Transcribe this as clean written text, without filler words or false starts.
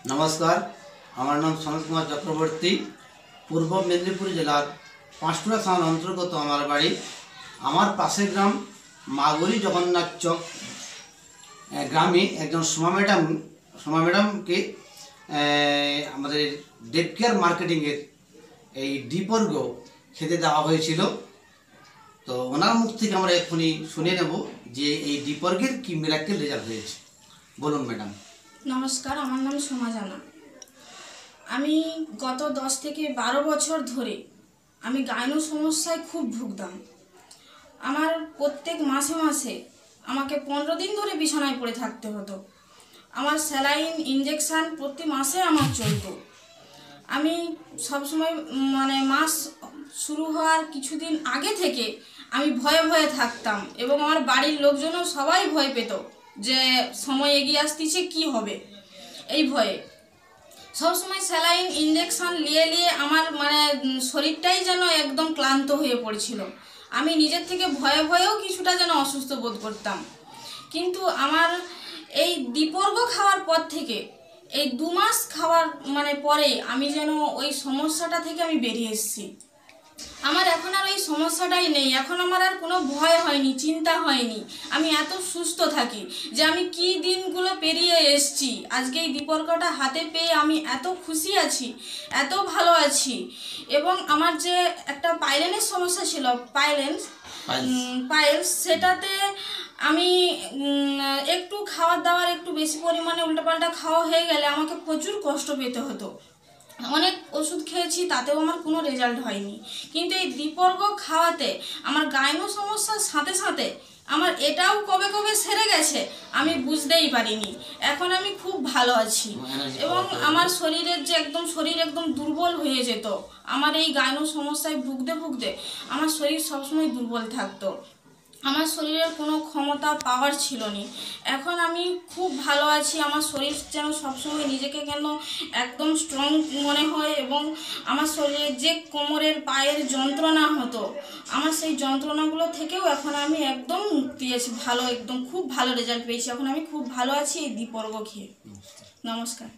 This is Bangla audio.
नमस्कार আমার নাম সনৎ কুমার চক্রবর্তী। পূর্ব মেদিনীপুর জেলার পাঁশকুড়া থানার অন্তর্গত আমার বাড়ি। আমার পাশের গ্রাম মাগুরি জগন্নাথ চক গ্রামে একজন সোমা ম্যাডামকে আমাদের ডেপকেয়ার মার্কেটিংয়ের এই ডিপর্গ খেতে দেওয়া হয়েছিল। তো ওনার মুখ থেকে আমরা এক্ষুনি শুনে নেব যে এই ডিপর্গের কি মিরাক্কেল রেজাল্ট হয়েছে। বলুন ম্যাডাম। নমস্কার, আমার নাম সোমা জানা। আমি গত 10 থেকে 12 বছর ধরে আমি গাইনো সমস্যায় খুব ভুগতাম। আমার প্রত্যেক মাসে মাসে আমাকে 15 দিন ধরে বিছানায় পড়ে থাকতে হতো। আমার স্যালাইন ইঞ্জেকশান প্রতি মাসে আমার চলতো। আমি সবসময় মাস শুরু হওয়ার কিছুদিন আগে থেকে আমি ভয়ে ভয়ে থাকতাম এবং আমার বাড়ির লোকজনও সবাই ভয় পেত যে সময় এগিয়ে আসতেছে কি হবে, এই ভয়ে সবসময় স্যালাইন ইঞ্জেকশন নিয়ে আমার শরীরটাই যেন একদম ক্লান্ত হয়ে পড়েছিল। আমি নিজের থেকে ভয়ে ভয়েও কিছুটা যেন অসুস্থ বোধ করতাম। কিন্তু আমার এই ডিপর্গ খাওয়ার পর থেকে এই 2 মাস খাওয়ার পরে আমি যেন ওই সমস্যাটা থেকে আমি বেরিয়ে এসেছি। আমার এখন আর ওই সমস্যাটাই নেই। এখন আমার আর কোনো ভয় হয়নি, চিন্তা হয়নি। আমি এত সুস্থ থাকি যে আমি কি দিনগুলো পেরিয়ে এসেছি। আজকে এই ডিপর্গটা হাতে পেয়ে আমি এত খুশি আছি, এত ভালো আছি। এবং আমার যে একটা পাইলেনের সমস্যা ছিল, পাইলস, সেটাতে আমি একটু খাওয়ার দাওয়ার একটু বেশি পরিমাণে উল্টোপাল্টা খাওয়া হয়ে গেলে আমাকে প্রচুর কষ্ট পেতে হতো। অনেক ওষুধ খেয়েছি, তাতেও আমার কোনো রেজাল্ট হয়নি। কিন্তু এই ডিপর্গ খাওয়াতে আমার গাইনো সমস্যার সাথে সাথে আমার এটাও কবে কবে সেরে গেছে আমি বুঝতেই পারিনি। এখন আমি খুব ভালো আছি এবং আমার শরীরের যে শরীর একদম দুর্বল হয়ে যেত। আমার এই গাইনো সমস্যায় ভুগতে ভুগতে আমার শরীর সবসময় দুর্বল থাকতো। আমার শরীরের কোনো ক্ষমতা পাওয়ার ছিল না। এখন আমি খুব ভালো আছি। আমার শরীর যেন সবসময় নিজেকে একদম স্ট্রং মনে হয় এবং আমার শরীরে যে কোমরের পায়ের যন্ত্রণা হতো আমার সেই যন্ত্রণাগুলো থেকেও এখন আমি একদম মুক্তি আছি, ভালো, একদম খুব ভালো রেজাল্ট পেয়েছি। এখন আমি খুব ভালো আছি এই ডিপর্গ খেয়ে। নমস্কার।